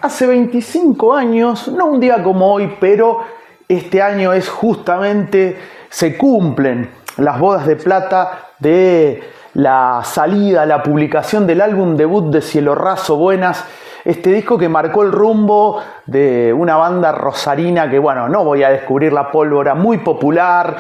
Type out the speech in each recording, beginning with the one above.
Hace 25 años, no un día como hoy, pero este año es justamente, se cumplen las bodas de plata de la salida, la publicación del álbum debut de Cielo Raso Buenas, este disco que marcó el rumbo de una banda rosarina que, bueno, no voy a descubrir la pólvora, muy popular,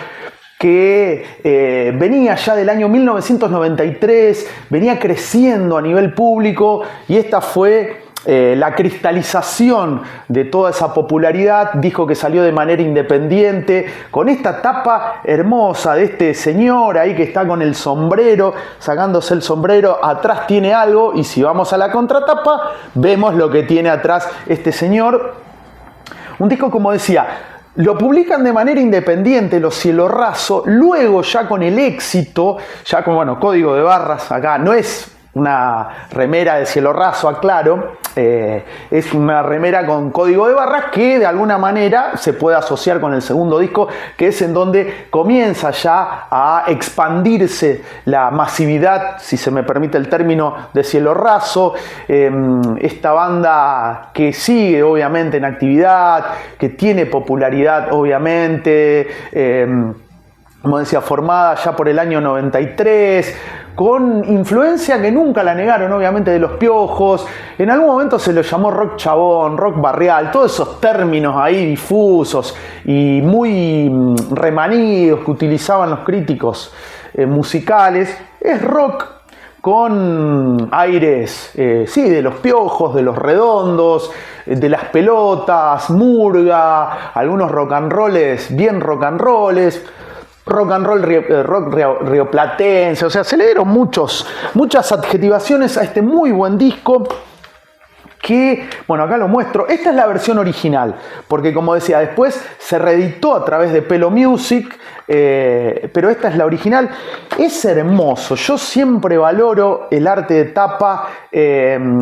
que venía ya del año 1993, venía creciendo a nivel público y esta fue la cristalización de toda esa popularidad. Disco que salió de manera independiente, con esta tapa hermosa de este señor ahí que está con el sombrero, sacándose el sombrero, atrás tiene algo y si vamos a la contratapa vemos lo que tiene atrás este señor. Un disco, como decía, lo publican de manera independiente los Cielo Raso, luego ya con el éxito, ya con, bueno, código de barras acá, no es una remera de Cielo Raso, aclaro, es una remera con código de barras que de alguna manera se puede asociar con el segundo disco, que es en donde comienza ya a expandirse la masividad, si se me permite el término, de Cielo Raso, esta banda que sigue obviamente en actividad, que tiene popularidad obviamente, como decía, formada ya por el año 93, con influencia que nunca la negaron, obviamente, de Los Piojos. En algún momento se lo llamó rock chabón, rock barrial, todos esos términos ahí difusos y muy remanidos que utilizaban los críticos musicales. Es rock con aires, sí, de Los Piojos, de Los Redondos, de Las Pelotas, murga, algunos rock and rolls, bien rock and rolls, rock and roll rock rioplatense, o sea, se le dieron muchas adjetivaciones a este muy buen disco que, bueno, acá lo muestro. Esta es la versión original, porque como decía, después se reeditó a través de Pelo Music, pero esta es la original. Es hermoso, yo siempre valoro el arte de tapa.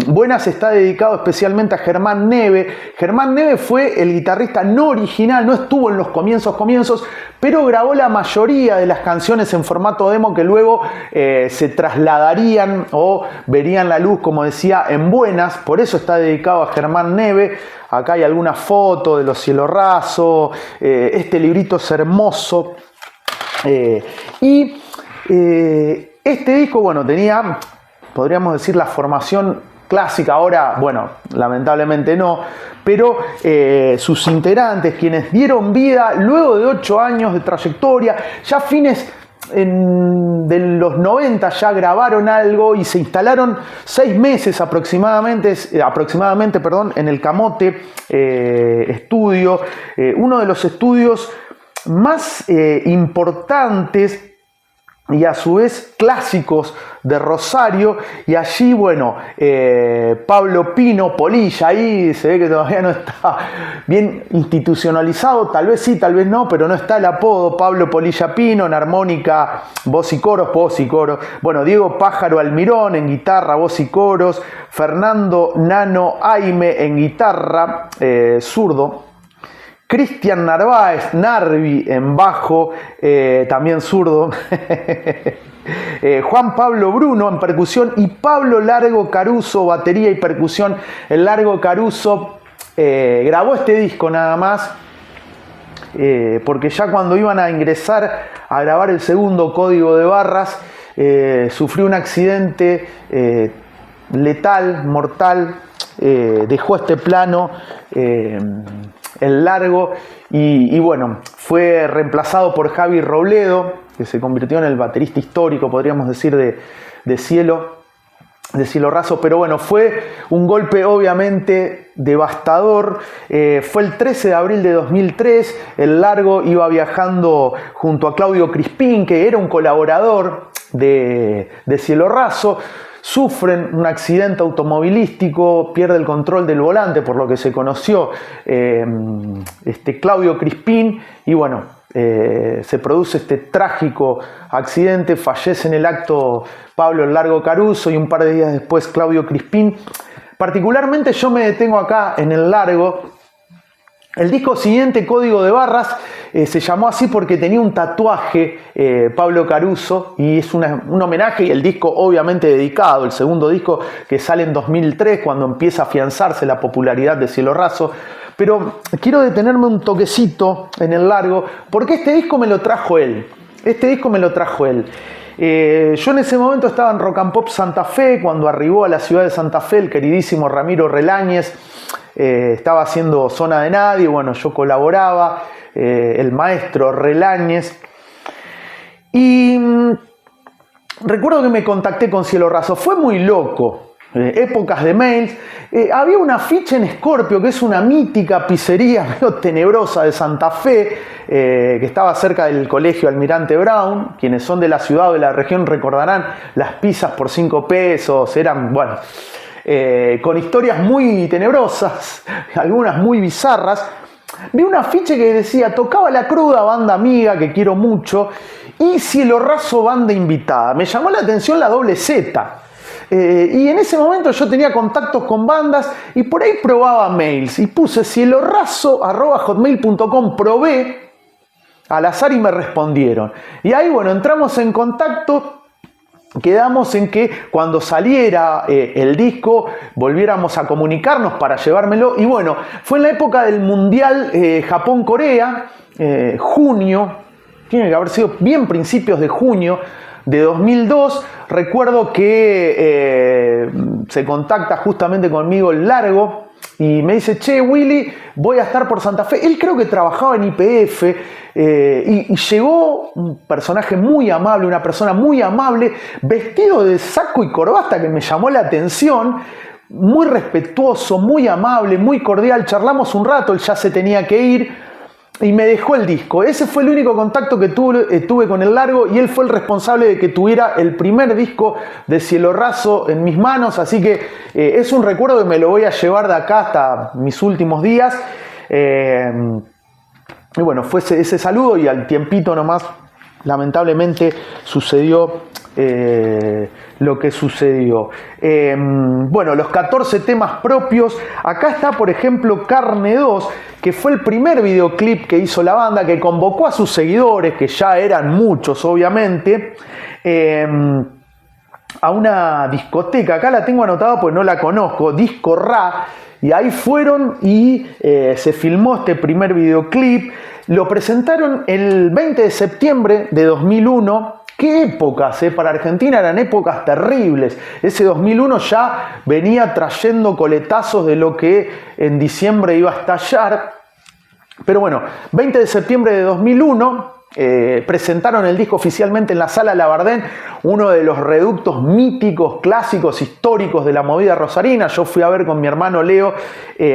Buenas está dedicado especialmente a Germán Neve. Germán Neve fue el guitarrista no original, no estuvo en los comienzos, pero grabó la mayoría de las canciones en formato demo que luego se trasladarían o verían la luz, como decía, en Buenas. Por eso está dedicado a Germán Neve. Acá hay alguna foto de los Cielo Raso. Este librito es hermoso. Este disco, bueno, tenía, podríamos decir, la formación clásica. Ahora, bueno, lamentablemente no, pero sus integrantes, quienes dieron vida luego de 8 años de trayectoria, ya fines de los 90 ya grabaron algo y se instalaron 6 meses aproximadamente, en el Camote Estudio, uno de los estudios más importantes y a su vez clásicos de Rosario. Y allí, bueno, Pablo Pino Polilla, ahí se ve que todavía no está bien institucionalizado, tal vez sí, tal vez no, pero no está el apodo Pablo Polilla Pino, en armónica, voz y coros, bueno, Diego Pájaro Almirón en guitarra, voz y coros, Fernando Nano Aime en guitarra, zurdo, Cristian Narváez, Narvi en bajo, también zurdo, Juan Pablo Bruno en percusión y Pablo Largo Caruso, batería y percusión. El Largo Caruso grabó este disco nada más, porque ya cuando iban a ingresar a grabar el segundo código de barras, sufrió un accidente letal, mortal, dejó este plano, el Largo, y bueno, fue reemplazado por Javi Robledo, que se convirtió en el baterista histórico, podríamos decir, de Cielo Raso. Pero bueno, fue un golpe obviamente devastador. Fue el 13 de abril de 2003, el Largo iba viajando junto a Claudio Crispín, que era un colaborador de Cielo Raso. Sufren un accidente automovilístico, pierde el control del volante, por lo que se conoció Claudio Crispín, y bueno, se produce este trágico accidente, fallece en el acto Pablo el Largo Caruso y un par de días después Claudio Crispín. Particularmente yo me detengo acá en el Largo, El disco siguiente, Código de Barras, se llamó así porque tenía un tatuaje Pablo Caruso, y es un homenaje, y el disco obviamente dedicado, el segundo disco que sale en 2003 cuando empieza a afianzarse la popularidad de Cielo Raso. Pero quiero detenerme un toquecito en el largo porque este disco me lo trajo él. Yo en ese momento estaba en Rock and Pop Santa Fe cuando arribó a la ciudad de Santa Fe el queridísimo Ramiro Reláñez. Estaba haciendo Zona de Nadie, bueno, yo colaboraba, el maestro Reláñez. Y recuerdo que me contacté con Cielo Raso, fue muy loco. Épocas de mails. Había un afiche en Scorpio, que es una mítica pizzería medio tenebrosa de Santa Fe, que estaba cerca del colegio Almirante Brown. Quienes son de la ciudad o de la región recordarán las pizzas por 5 pesos, eran, bueno, con historias muy tenebrosas, algunas muy bizarras. Vi un afiche que decía: tocaba La Cruda, banda amiga que quiero mucho, y Cielo Raso, banda invitada. Me llamó la atención la doble Z. Y en ese momento yo tenía contactos con bandas y por ahí probaba mails y puse cieloraso@hotmail.com, probé al azar y me respondieron. Y ahí, bueno, entramos en contacto, quedamos en que cuando saliera el disco volviéramos a comunicarnos para llevármelo. Y bueno, fue en la época del Mundial Japón-Corea, junio, tiene que haber sido bien principios de junio de 2002. Recuerdo que se contacta justamente conmigo el Largo y me dice: che, Willy, voy a estar por Santa Fe. Él creo que trabajaba en YPF, y llegó un personaje muy amable, una persona muy amable, vestido de saco y corbata, que me llamó la atención, muy respetuoso, muy amable, muy cordial. Charlamos un rato, él ya se tenía que ir y me dejó el disco. Ese fue el único contacto que tuve con el Largo, y él fue el responsable de que tuviera el primer disco de Cielo Raso en mis manos. Así que es un recuerdo que me lo voy a llevar de acá hasta mis últimos días. Y bueno, fue ese saludo, y al tiempito nomás, lamentablemente, sucedió lo que sucedió. Bueno, los 14 temas propios. Acá está, por ejemplo, Carne 2, que fue el primer videoclip que hizo la banda, que convocó a sus seguidores, que ya eran muchos obviamente, a una discoteca. Acá la tengo anotada porque no la conozco, Disco Ra, y ahí fueron y se filmó este primer videoclip. Lo presentaron el 20 de septiembre de 2001. ¿Qué épocas? Para Argentina eran épocas terribles. Ese 2001 ya venía trayendo coletazos de lo que en diciembre iba a estallar. Pero bueno, 20 de septiembre de 2001 presentaron el disco oficialmente en la Sala Labardén, uno de los reductos míticos, clásicos, históricos de la movida rosarina. Yo fui a ver con mi hermano Leo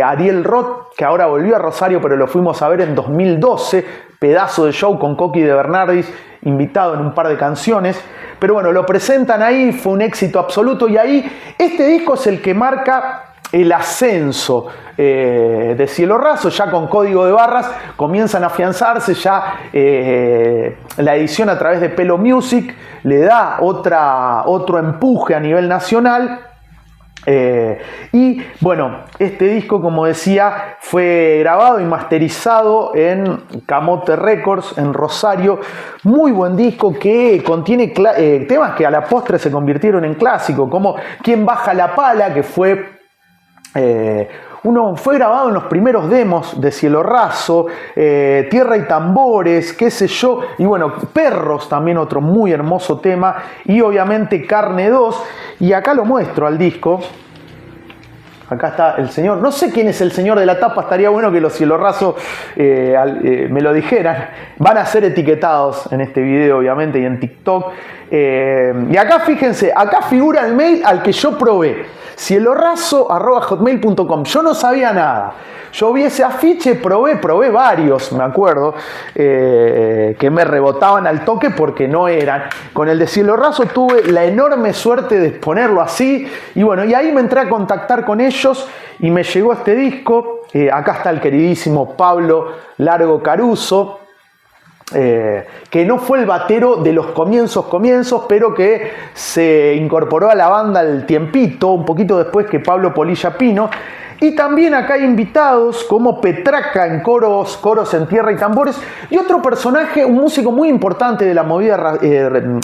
Ariel Roth, que ahora volvió a Rosario, pero lo fuimos a ver en 2012, pedazo de show con Coqui de Bernardis, invitado en un par de canciones. Pero bueno, lo presentan ahí, fue un éxito absoluto, y ahí este disco es el que marca el ascenso de Cielo Raso. Ya con Código de Barras comienzan a afianzarse, ya la edición a través de Pelo Music le da otro empuje a nivel nacional. Y bueno, este disco, como decía, fue grabado y masterizado en Camote Records en Rosario. Muy buen disco que contiene temas que a la postre se convirtieron en clásicos, como Quien Baja la Pala, que fue fue grabado en los primeros demos de Cielo Raso, Tierra y Tambores, qué sé yo, y bueno, Perros, también otro muy hermoso tema, y obviamente Carne 2, y acá lo muestro al disco. Acá está el señor, no sé quién es el señor de la tapa, estaría bueno que los Cielo Raso me lo dijeran. Van a ser etiquetados en este video, obviamente, y en TikTok. Y acá fíjense, acá figura el mail al que yo probé, cieloraso@hotmail.com. Yo no sabía nada. Yo vi ese afiche, probé varios, me acuerdo, que me rebotaban al toque porque no eran. Con el de Cielo Raso tuve la enorme suerte de ponerlo así, y bueno, y ahí me entré a contactar con ellos y me llegó este disco. Acá está el queridísimo Pablo Largo Caruso, que no fue el batero de los comienzos, pero que se incorporó a la banda al tiempito, un poquito después que Pablo Polilla Pino. Y también acá hay invitados como Petraca en coros en tierra y tambores, y otro personaje, un músico muy importante de la movida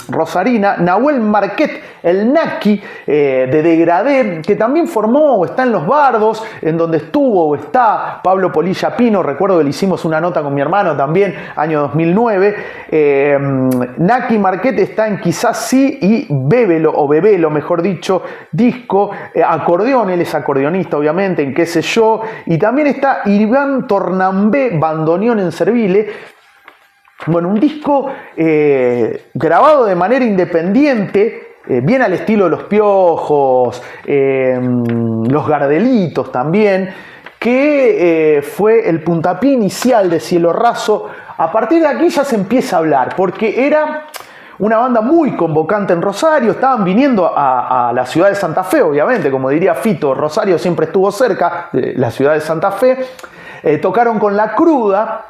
rosarina, Nahuel Marquet, el Naki de Degradé, que también formó o está en Los Bardos, en donde estuvo o está Pablo Polilla Pino. Recuerdo que le hicimos una nota con mi hermano también, año 2009. Naki Marquet está en Quizás Sí y Bébelo, o Bebelo mejor dicho, disco, acordeón, él es acordeonista obviamente, en Qué sé yo, y también está Iván Tornambé, bandoneón en Servile. Bueno, un disco grabado de manera independiente, bien al estilo de Los Piojos, Los Gardelitos también, que fue el puntapié inicial de Cielo Raso. A partir de aquí ya se empieza a hablar, porque era una banda muy convocante en Rosario, estaban viniendo a la ciudad de Santa Fe, obviamente, como diría Fito, Rosario siempre estuvo cerca de la ciudad de Santa Fe, tocaron con La Cruda,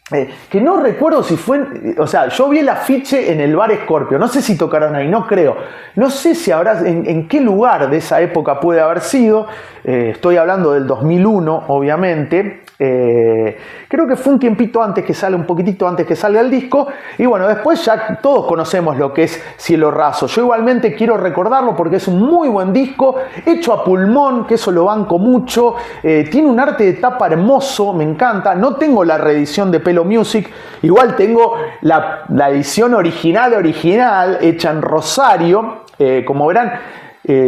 que no recuerdo si fue, o sea, yo vi el afiche en el bar Scorpio, no sé si tocaron ahí, no creo, no sé si habrá, en qué lugar de esa época puede haber sido, estoy hablando del 2001, obviamente. Creo que fue un tiempito antes que sale, un poquitito antes que salga el disco, y bueno, después ya todos conocemos lo que es Cielo Raso. Yo igualmente quiero recordarlo porque es un muy buen disco, hecho a pulmón, que eso lo banco mucho, tiene un arte de tapa hermoso, me encanta. No tengo la reedición de Pelo Music, igual tengo la edición original, hecha en Rosario, como verán.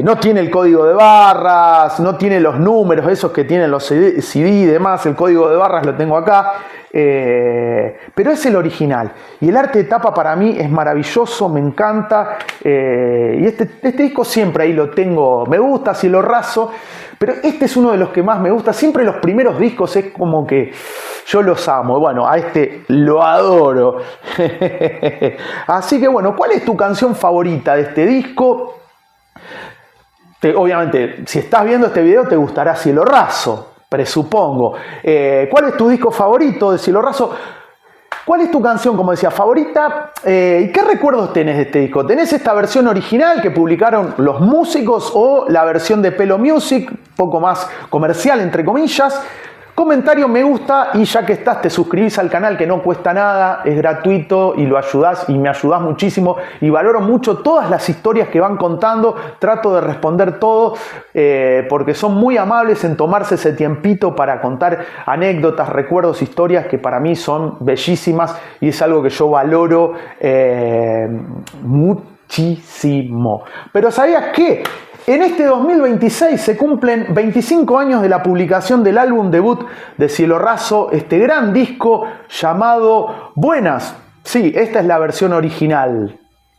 No tiene el código de barras, no tiene los números esos que tienen los CD y demás, el código de barras lo tengo acá, pero es el original. Y el arte de tapa para mí es maravilloso, me encanta, y este disco siempre ahí lo tengo, me gusta, Cielo Raso, pero este es uno de los que más me gusta. Siempre los primeros discos es como que yo los amo, bueno, a este lo adoro. Así que bueno, ¿cuál es tu canción favorita de este disco? Obviamente, si estás viendo este video te gustará Cielo Raso, presupongo. ¿Cuál es tu disco favorito de Cielo Raso? ¿Cuál es tu canción, como decía, favorita? ¿Y qué recuerdos tenés de este disco? ¿Tenés esta versión original que publicaron los músicos o la versión de Pelo Music, un poco más comercial, entre comillas? Comentario, me gusta, y ya que estás te suscribís al canal, que no cuesta nada, es gratuito y lo ayudás y me ayudás muchísimo, y valoro mucho todas las historias que van contando. Trato de responder todo porque son muy amables en tomarse ese tiempito para contar anécdotas, recuerdos, historias que para mí son bellísimas y es algo que yo valoro muchísimo. Pero ¿sabías qué? En este 2026 se cumplen 25 años de la publicación del álbum debut de Cielo Raso, este gran disco llamado Buenas. Sí, esta es la versión original.